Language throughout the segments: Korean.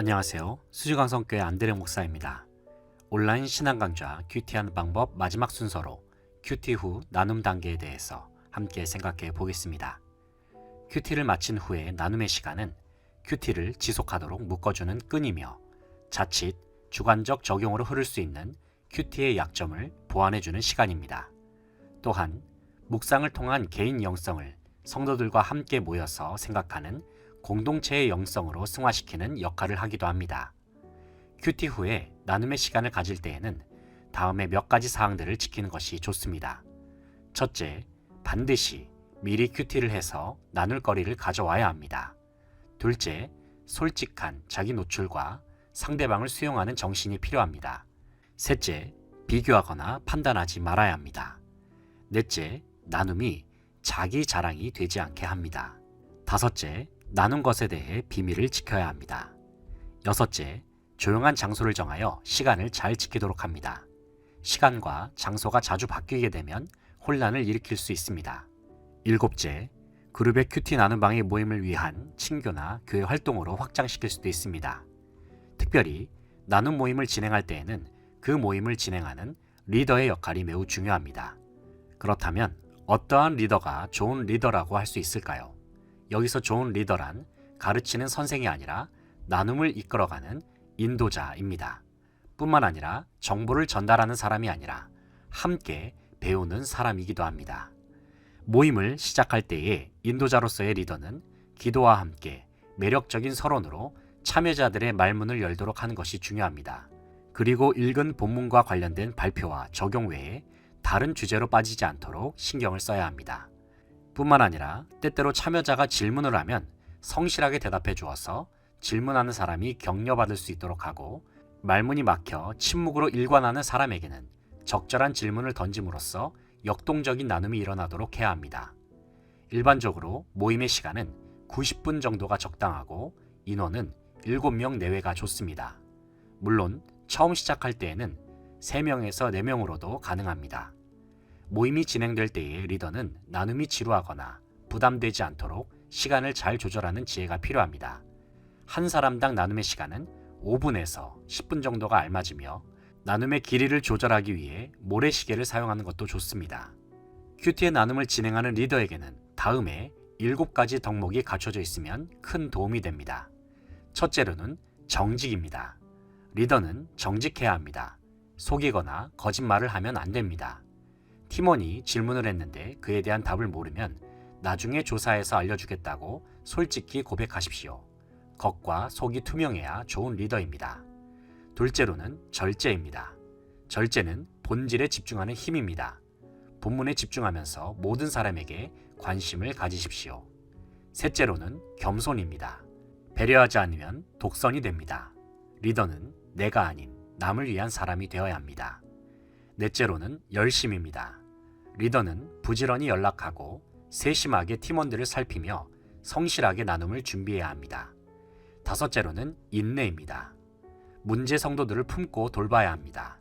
안녕하세요. 수지강성교회 안드레 목사입니다. 온라인 신앙 강좌 큐티하는 방법 마지막 순서로 큐티 후 나눔 단계에 대해서 함께 생각해 보겠습니다. 큐티를 마친 후의 나눔의 시간은 큐티를 지속하도록 묶어주는 끈이며 자칫 주관적 적용으로 흐를 수 있는 큐티의 약점을 보완해주는 시간입니다. 또한 묵상을 통한 개인 영성을 성도들과 함께 모여서 생각하는 공동체의 영성으로 승화시키는 역할을 하기도 합니다. 큐티 후에 나눔의 시간을 가질 때에는 다음의 몇 가지 사항들을 지키는 것이 좋습니다. 첫째, 반드시 미리 큐티를 해서 나눌 거리를 가져와야 합니다. 둘째, 솔직한 자기 노출과 상대방을 수용하는 정신이 필요합니다. 셋째, 비교하거나 판단하지 말아야 합니다. 넷째, 나눔이 자기 자랑이 되지 않게 합니다. 다섯째, 나눈 것에 대해 비밀을 지켜야 합니다. 여섯째, 조용한 장소를 정하여 시간을 잘 지키도록 합니다. 시간과 장소가 자주 바뀌게 되면 혼란을 일으킬 수 있습니다. 일곱째, 그룹의 큐티 나눔 방의 모임을 위한 친교나 교회 활동으로 확장시킬 수도 있습니다. 특별히 나눔 모임을 진행할 때에는 그 모임을 진행하는 리더의 역할이 매우 중요합니다. 그렇다면 어떠한 리더가 좋은 리더라고 할 수 있을까요? 여기서 좋은 리더란 가르치는 선생이 아니라 나눔을 이끌어가는 인도자입니다. 뿐만 아니라 정보를 전달하는 사람이 아니라 함께 배우는 사람이기도 합니다. 모임을 시작할 때의 인도자로서의 리더는 기도와 함께 매력적인 서론으로 참여자들의 말문을 열도록 하는 것이 중요합니다. 그리고 읽은 본문과 관련된 발표와 적용 외에 다른 주제로 빠지지 않도록 신경을 써야 합니다. 뿐만 아니라 때때로 참여자가 질문을 하면 성실하게 대답해 주어서 질문하는 사람이 격려받을 수 있도록 하고, 말문이 막혀 침묵으로 일관하는 사람에게는 적절한 질문을 던짐으로써 역동적인 나눔이 일어나도록 해야 합니다. 일반적으로 모임의 시간은 90분 정도가 적당하고 인원은 7명 내외가 좋습니다. 물론 처음 시작할 때에는 3명에서 4명으로도 가능합니다. 모임이 진행될 때의 리더는 나눔이 지루하거나 부담되지 않도록 시간을 잘 조절하는 지혜가 필요합니다. 한 사람당 나눔의 시간은 5분에서 10분 정도가 알맞으며 나눔의 길이를 조절하기 위해 모래시계를 사용하는 것도 좋습니다. 큐티의 나눔을 진행하는 리더에게는 다음에 7가지 덕목이 갖춰져 있으면 큰 도움이 됩니다. 첫째로는 정직입니다. 리더는 정직해야 합니다. 속이거나 거짓말을 하면 안 됩니다. 팀원이 질문을 했는데 그에 대한 답을 모르면 나중에 조사해서 알려주겠다고 솔직히 고백하십시오. 겉과 속이 투명해야 좋은 리더입니다. 둘째로는 절제입니다. 절제는 본질에 집중하는 힘입니다. 본문에 집중하면서 모든 사람에게 관심을 가지십시오. 셋째로는 겸손입니다. 배려하지 않으면 독선이 됩니다. 리더는 내가 아닌 남을 위한 사람이 되어야 합니다. 넷째로는 열심입니다. 리더는 부지런히 연락하고 세심하게 팀원들을 살피며 성실하게 나눔을 준비해야 합니다. 다섯째로는 인내입니다. 문제 성도들을 품고 돌봐야 합니다.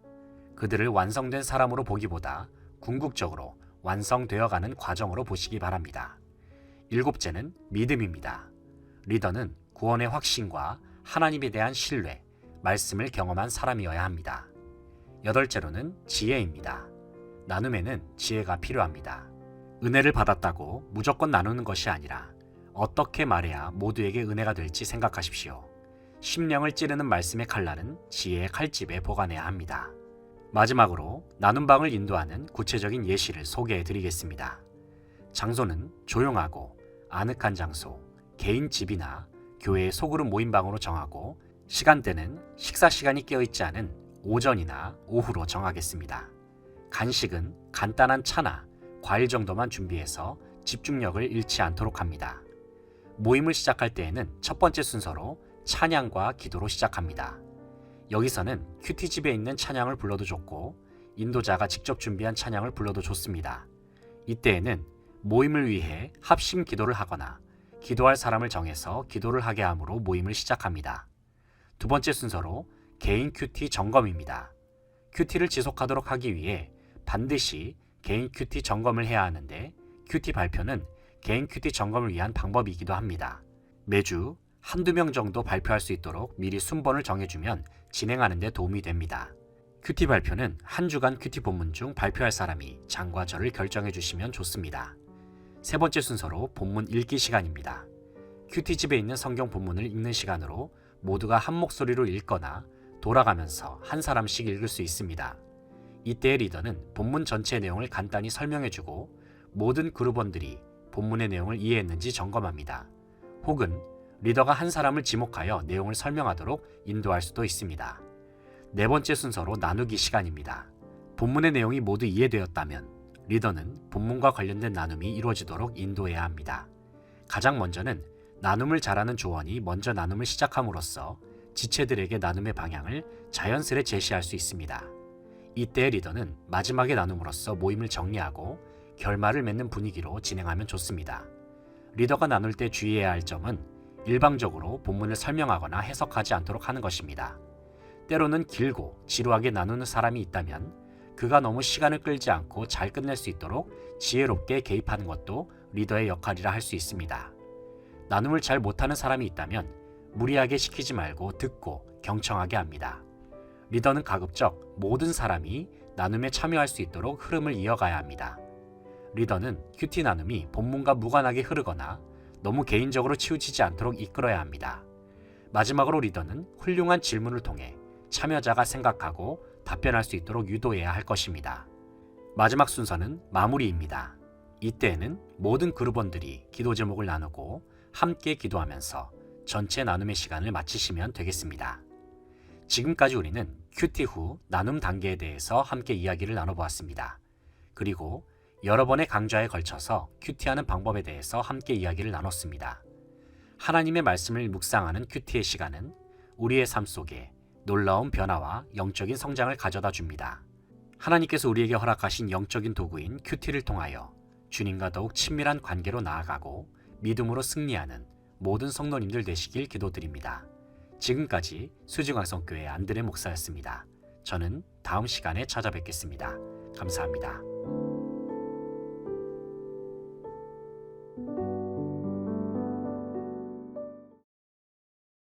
그들을 완성된 사람으로 보기보다 궁극적으로 완성되어가는 과정으로 보시기 바랍니다. 일곱째는 믿음입니다. 리더는 구원의 확신과 하나님에 대한 신뢰, 말씀을 경험한 사람이어야 합니다. 여덟째로는 지혜입니다. 나눔에는 지혜가 필요합니다. 은혜를 받았다고 무조건 나누는 것이 아니라 어떻게 말해야 모두에게 은혜가 될지 생각하십시오. 심령을 찌르는 말씀의 칼날은 지혜의 칼집에 보관해야 합니다. 마지막으로 나눔방을 인도하는 구체적인 예시를 소개해 드리겠습니다. 장소는 조용하고 아늑한 장소, 개인 집이나 교회의 소그룹 모임방으로 정하고, 시간대는 식사 시간이 깨어있지 않은 오전이나 오후로 정하겠습니다. 간식은 간단한 차나 과일 정도만 준비해서 집중력을 잃지 않도록 합니다. 모임을 시작할 때에는 첫 번째 순서로 찬양과 기도로 시작합니다. 여기서는 큐티집에 있는 찬양을 불러도 좋고 인도자가 직접 준비한 찬양을 불러도 좋습니다. 이때에는 모임을 위해 합심 기도를 하거나 기도할 사람을 정해서 기도를 하게 함으로 모임을 시작합니다. 두 번째 순서로 개인 큐티 점검입니다. 큐티를 지속하도록 하기 위해 반드시 개인 큐티 점검을 해야 하는데, 큐티 발표는 개인 큐티 점검을 위한 방법이기도 합니다. 매주 한두 명 정도 발표할 수 있도록 미리 순번을 정해주면 진행하는 데 도움이 됩니다. 큐티 발표는 한 주간 큐티 본문 중 발표할 사람이 장과 절을 결정해 주시면 좋습니다. 세 번째 순서로 본문 읽기 시간입니다. 큐티집에 있는 성경 본문을 읽는 시간으로 모두가 한 목소리로 읽거나 돌아가면서 한 사람씩 읽을 수 있습니다. 이때의 리더는 본문 전체 내용을 간단히 설명해주고 모든 그룹원들이 본문의 내용을 이해했는지 점검합니다. 혹은 리더가 한 사람을 지목하여 내용을 설명하도록 인도할 수도 있습니다. 네 번째 순서로 나누기 시간입니다. 본문의 내용이 모두 이해되었다면 리더는 본문과 관련된 나눔이 이루어지도록 인도해야 합니다. 가장 먼저는 나눔을 잘하는 조원이 먼저 나눔을 시작함으로써 지체들에게 나눔의 방향을 자연스레 제시할 수 있습니다. 이때 리더는 마지막에 나눔으로써 모임을 정리하고 결말을 맺는 분위기로 진행하면 좋습니다. 리더가 나눌 때 주의해야 할 점은 일방적으로 본문을 설명하거나 해석하지 않도록 하는 것입니다. 때로는 길고 지루하게 나누는 사람이 있다면 그가 너무 시간을 끌지 않고 잘 끝낼 수 있도록 지혜롭게 개입하는 것도 리더의 역할이라 할 수 있습니다. 나눔을 잘 못하는 사람이 있다면 무리하게 시키지 말고 듣고 경청하게 합니다. 리더는 가급적 모든 사람이 나눔에 참여할 수 있도록 흐름을 이어가야 합니다. 리더는 큐티 나눔이 본문과 무관하게 흐르거나 너무 개인적으로 치우치지 않도록 이끌어야 합니다. 마지막으로 리더는 훌륭한 질문을 통해 참여자가 생각하고 답변할 수 있도록 유도해야 할 것입니다. 마지막 순서는 마무리입니다. 이때에는 모든 그룹원들이 기도 제목을 나누고 함께 기도하면서 전체 나눔의 시간을 마치시면 되겠습니다. 지금까지 우리는 큐티 후 나눔 단계에 대해서 함께 이야기를 나눠보았습니다. 그리고 여러 번의 강좌에 걸쳐서 큐티하는 방법에 대해서 함께 이야기를 나눴습니다. 하나님의 말씀을 묵상하는 큐티의 시간은 우리의 삶 속에 놀라운 변화와 영적인 성장을 가져다 줍니다. 하나님께서 우리에게 허락하신 영적인 도구인 큐티를 통하여 주님과 더욱 친밀한 관계로 나아가고 믿음으로 승리하는 모든 성도님들 되시길 기도드립니다. 지금까지 수지광성교회 안드레 목사였습니다. 저는 다음 시간에 찾아뵙겠습니다. 감사합니다.